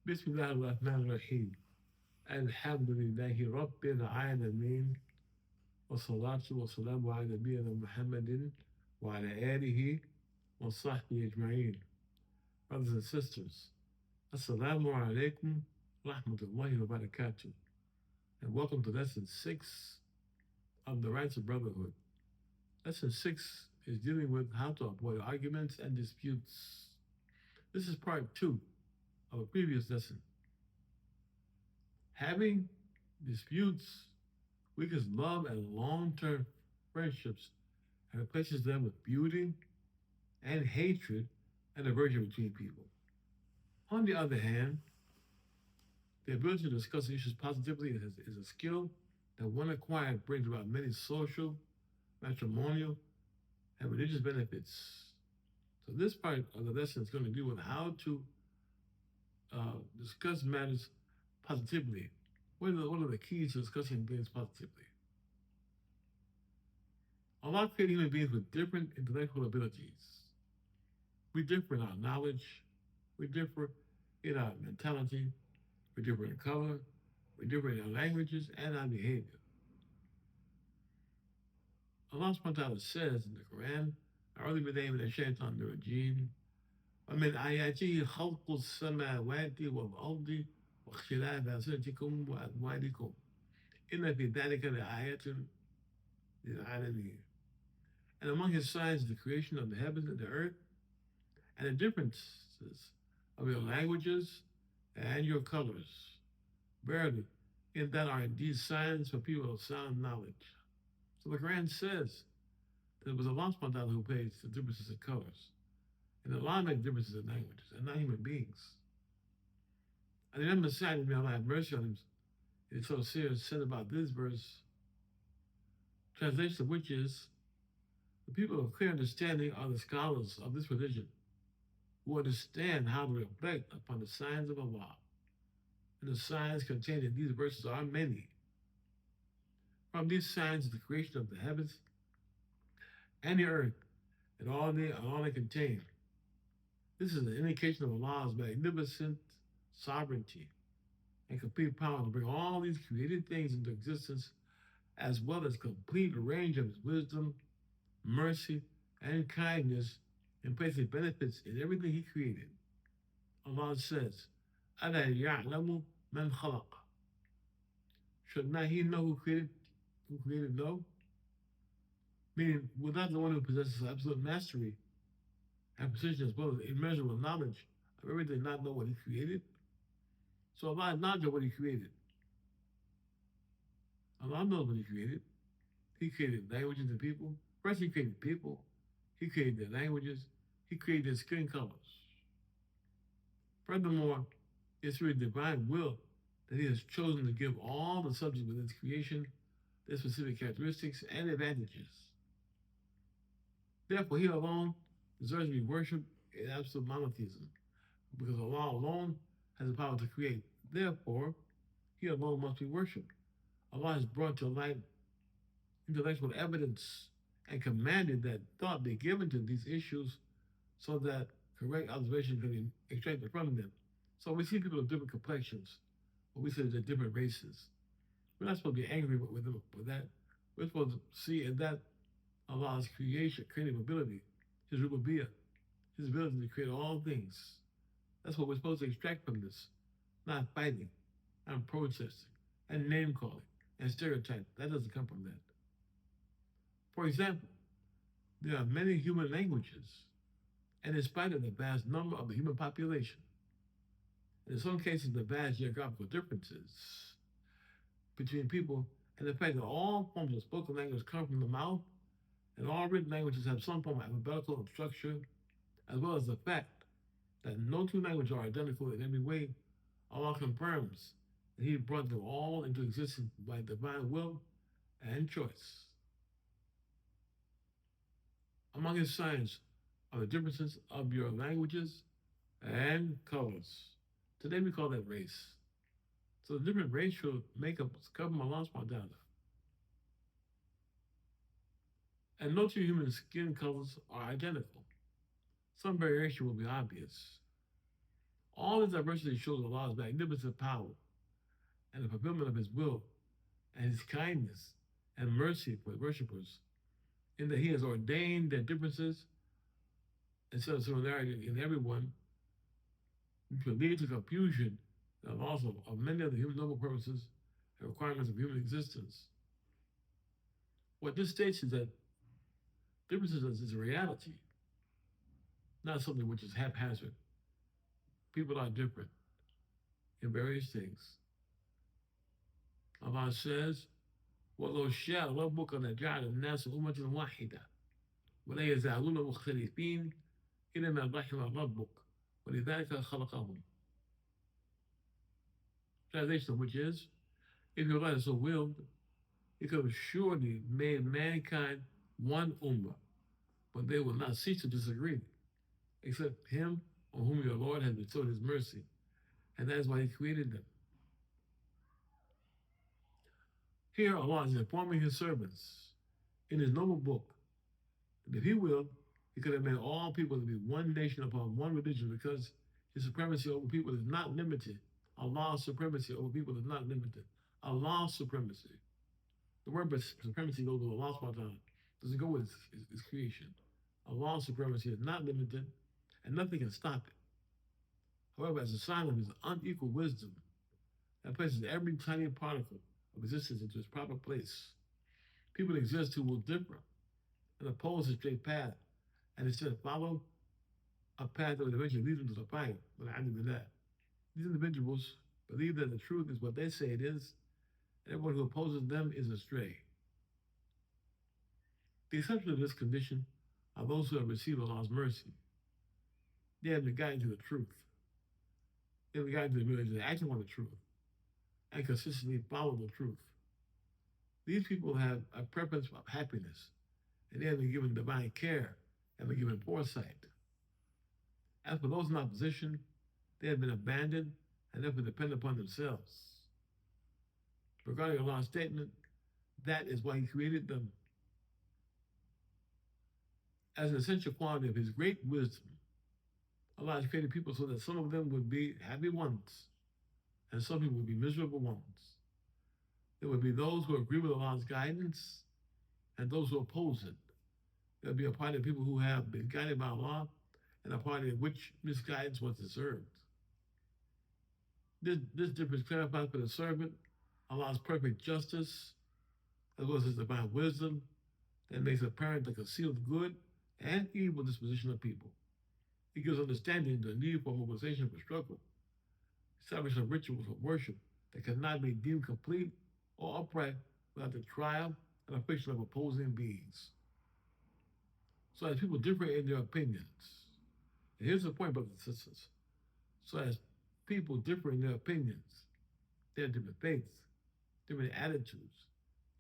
Bismillahirrahmanirrahim. Alhamdulillahi Rabbil Alameen. Wassalatu wassalamu ala nabiyyina Muhammadin wa ala alihi wa sahbihi ajma'in. Brothers and sisters, Assalamu alaikum rahmatullahi wa barakatuh. And welcome to Lesson 6 of the Rights of Brotherhood. Lesson 6 is dealing with how to avoid arguments and disputes. This is part 2 of a previous lesson. Having disputes weakens love and long-term friendships and replaces them with beauty and hatred and aversion between people. On the other hand, the ability to discuss issues positively is a skill that when acquired brings about many social, matrimonial, and religious benefits. So this part of the lesson is going to deal with how to discuss matters positively. What are the keys to discussing things positively? Allah created human beings with different intellectual abilities. We differ in our knowledge, we differ in our mentality, we differ in color, we differ in our languages and our behavior. Allah subhanahu wa ta'ala says in the Quran, أعوذ بالله من الشيطان الرجيم ومن آياته خلق السماوات والأرض واختلاف ألسنتكم وألوانكم إن في ذلك لآية للعالمين. And among his signs, the creation of the heavens and the earth, and the differences of your languages and your colors. Verily, in that are indeed signs for people of sound knowledge. So the Quran says that it was Allah subhanahu wa ta'ala who made the differences in colors. And Allah made differences in languages, and not human beings. And the Imam Masjid, may Allah have mercy on him, in so serious said about this verse, translation of which is, the people of clear understanding are the scholars of this religion, who understand how to reflect upon the signs of Allah. And the signs contained in these verses are many. From these signs is the creation of the heavens and the earth, and all they contain. This is an indication of Allah's magnificent sovereignty and complete power to bring all these created things into existence, as well as complete range of his wisdom, mercy, and kindness, and placing benefits in everything he created. Allah says, أَلَا يَعْلَمُ مَنْ خَلَقَ. Should not he know who created no? Meaning, without the one who possesses absolute mastery and precision as well as immeasurable knowledge of everything, not know what he created. So Allah has knowledge of what he created. Allah knows what he created. He created languages and people. First, he created people. He created their languages. He created their skin colors. Furthermore, it's through divine will that he has chosen to give all the subjects within his creation their specific characteristics and advantages. Therefore, he alone deserves to be worshipped in absolute monotheism, because Allah alone has the power to create. Therefore, he alone must be worshipped. Allah has brought to light intellectual evidence and commanded that thought be given to these issues so that correct observation can be extracted from them. So we see people of different complexions, or we say they're different races. We're not supposed to be angry with them for that. We're supposed to see in that Allah's creative ability, his rububiyyah, his ability to create all things. That's what we're supposed to extract from this, not fighting and protesting and name calling and stereotyping. That doesn't come from that. For example, there are many human languages, and in spite of the vast number of the human population, and in some cases the vast geographical differences between people, and the fact that all forms of spoken language come from the mouth, and all written languages have some form of alphabetical structure, as well as the fact that no two languages are identical in every way, Allah confirms that he brought them all into existence by divine will and choice. Among his signs are the differences of your languages and colors. Today we call that race. So the different racial makeups come from Allah subhanahu wa ta'ala. And no two human skin colors are identical. Some variation will be obvious. All this diversity shows Allah's magnificent power and the fulfillment of His will and His kindness and mercy for His worshippers, in that He has ordained their differences instead of similarity in everyone, which will lead to confusion and loss of many of the human noble purposes and requirements of human existence. What this states is that differences is a reality, not something which is haphazard. People are different in various things. Allah says, وَلَوْ شَاءَ رَبُّكَ لَجَعَلَ النَّاسَ أُمَّةً وَاحِدَةً وَلَا يَزَالُونَ مُخْتَلِفِينَ إِلَّا مَا رَحِمَ رَبُّكَ وَلِذَلِكَ خَلَقَهُم. Translation of which is, if your Allah so willed, He could have surely made mankind one ummah, but they will not cease to disagree, except Him on whom your Lord has bestowed His mercy, and that is why He created them. Here Allah is informing His servants in His noble book that if He willed, He could have made all people to be one nation upon one religion, because His supremacy over people is not limited. Allah's supremacy over people is not limited. Allah's supremacy. The word supremacy goes with Allah subhanahu wa ta'ala. Doesn't go with His creation. Allah's supremacy is not limited, and nothing can stop it. However, as a sign of His unequal wisdom, that places every tiny particle of existence into its proper place, people exist who will differ and oppose the straight path, and instead follow a path that would eventually lead them to the fire. But I do that. These individuals believe that the truth is what they say it is, and everyone who opposes them is astray. The exception of this condition are those who have received Allah's mercy. They have been guided to the truth. They have been guided to the ability to act on the truth and consistently follow the truth. These people have a preference of happiness, and they have been given divine care and been given foresight. As for those in opposition, they have been abandoned and therefore depend upon themselves. Regarding Allah's statement, that is why He created them. As an essential quality of His great wisdom, Allah has created people so that some of them would be happy ones, and some people would be miserable ones. There would be those who agree with Allah's guidance, and those who oppose it. There would be a party of people who have been guided by Allah, and a party of which misguidance was deserved. This difference clarifies for the servant Allah's perfect justice, as well as His divine wisdom, that makes apparent the concealed good and evil disposition of people. It gives understanding the need for mobilization for struggle, establishing rituals of worship that cannot be deemed complete or upright without the trial and affliction of opposing beings. So as people differ in their opinions, and here's the point, brothers and sisters, so as people differ in their opinions, they have different faiths, different attitudes,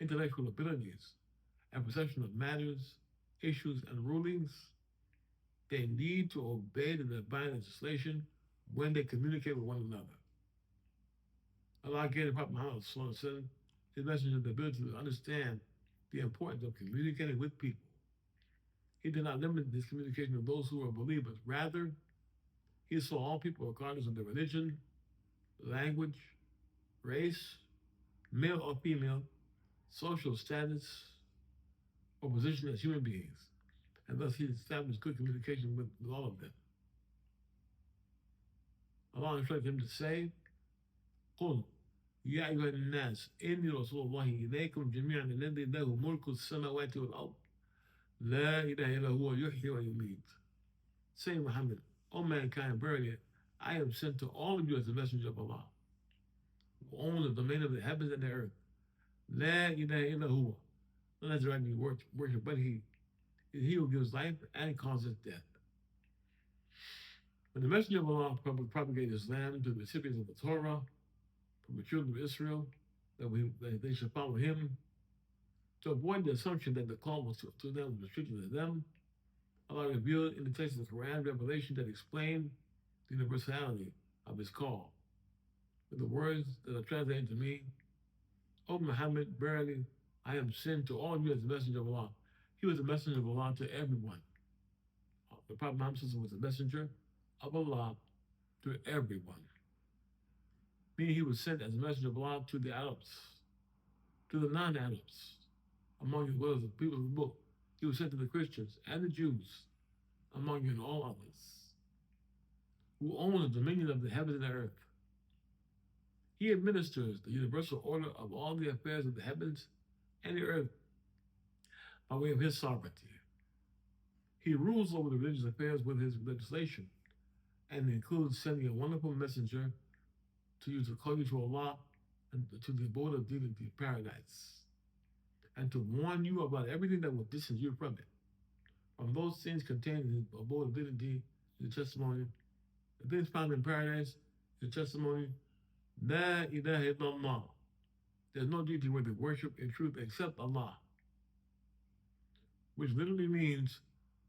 intellectual abilities, and perception of matters, issues, and rulings, they need to obey the divine legislation when they communicate with one another. Allah gave the Prophet Muhammad His messenger the ability to understand the importance of communicating with people. He did not limit His communication to those who were believers. Rather, He saw all people regardless of their religion, language, race, male or female, social status, or position as human beings, and thus He established good communication with all of them. Allah instructed Him to say, قُلْ يَا أَيُّهَا النَّاسِ إِنِّي رَسُولُ اللَّهِ إِلَيْكُمْ جَمِيعًا الَّذِي لَهُ مُلْكُ السَّمَاوَاتِ وَالْأَرْضِ لَا إِلَهَ إِلَّا هُوَ يُحْيِي وَيُمِيتُ. Say, Muhammad, O mankind, verily, I am sent to all of you as a messenger of Allah, who owns the domain of the heavens and the earth. لَا إِلَهَ إِلَّا هُوَ. None has the right to be worshipped but He. It is He who gives life and causes death. When the messenger of Allah propagated Islam to the recipients of the Torah, from the children of Israel, that they should follow Him, to avoid the assumption that the call was to them, restricted to them, Allah revealed in the text of the Qur'an revelation that explained the universality of His call, with the words that are translated to me, O Muhammad, verily, I am sent to all of you as the messenger of Allah. He was the messenger of Allah to everyone. The Prophet Muhammad was the messenger of Allah to everyone. Meaning he was sent as a messenger of Allah to the Arabs, to the non-Arabs, among you, well as the people of the book. He was sent to the Christians and the Jews, among you and all others, who own the dominion of the heavens and the earth. He administers the universal order of all the affairs of the heavens and the earth by way of his sovereignty. He rules over the religious affairs with his legislation, and includes sending a wonderful messenger to you to call you to Allah and to the abode of dignity, paradise, and to warn you about everything that will distance you from it. From those things contained in the abode of dignity, the testimony, the things found in paradise, the testimony, La ilaha illallah. There's no deity worthy of worship in truth except Allah, which literally means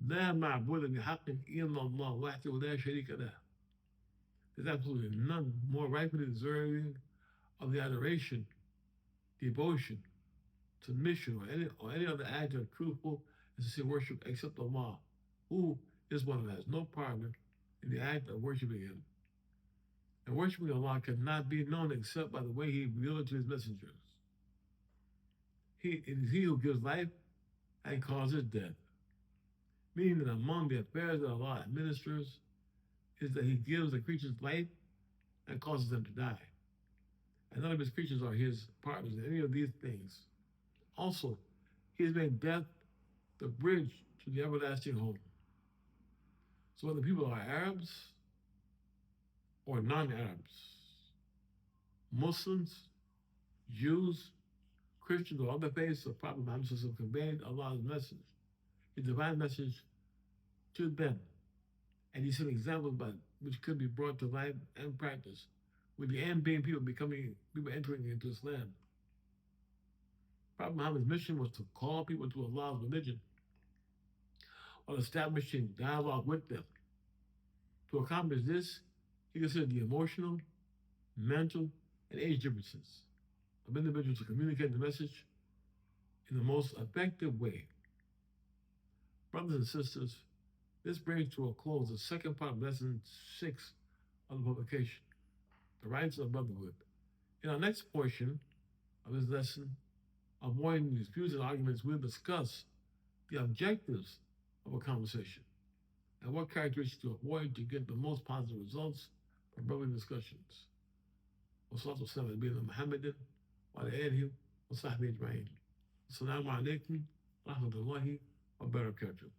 La ma'buda bihaqqin illallah wahdahu la sharika lah. There's absolutely none more rightfully deserving of the adoration, devotion, submission, or any other act of truthful and sincere worship except Allah, who is one who has no partner in the act of worshiping him. And worshiping Allah cannot be known except by the way he revealed it to his messengers. It is he who gives life and causes death. Meaning that among the affairs that Allah administers is that he gives the creatures life and causes them to die. And none of his creatures are his partners in any of these things. Also, he has made death the bridge to the everlasting home. So whether people are Arabs or non-Arabs, Muslims, Jews, Christians, or other faiths of Prophet Muhammad conveyed Allah's message, his divine message to them. And he sent examples by which could be brought to life and practice, with the end being people entering into Islam. Prophet Muhammad's mission was to call people to Allah's religion while establishing dialogue with them. To accomplish this, he considered the emotional, mental, and age differences of individuals to communicate the message in the most effective way. Brothers and sisters, this brings to a close the second part of lesson 6 of the publication, The Rights of Brotherhood. In our next portion of this lesson, avoiding disputes and arguments, we'll discuss the objectives of a conversation and what characteristics to avoid to get the most positive results from brotherly discussions. Wassalatu wassalamu ala nabiyyina Muhammadin wa ala alihi wa sahbihi ajma'in. Assalamu alaikum wa rahmatullahi wa barakatuh.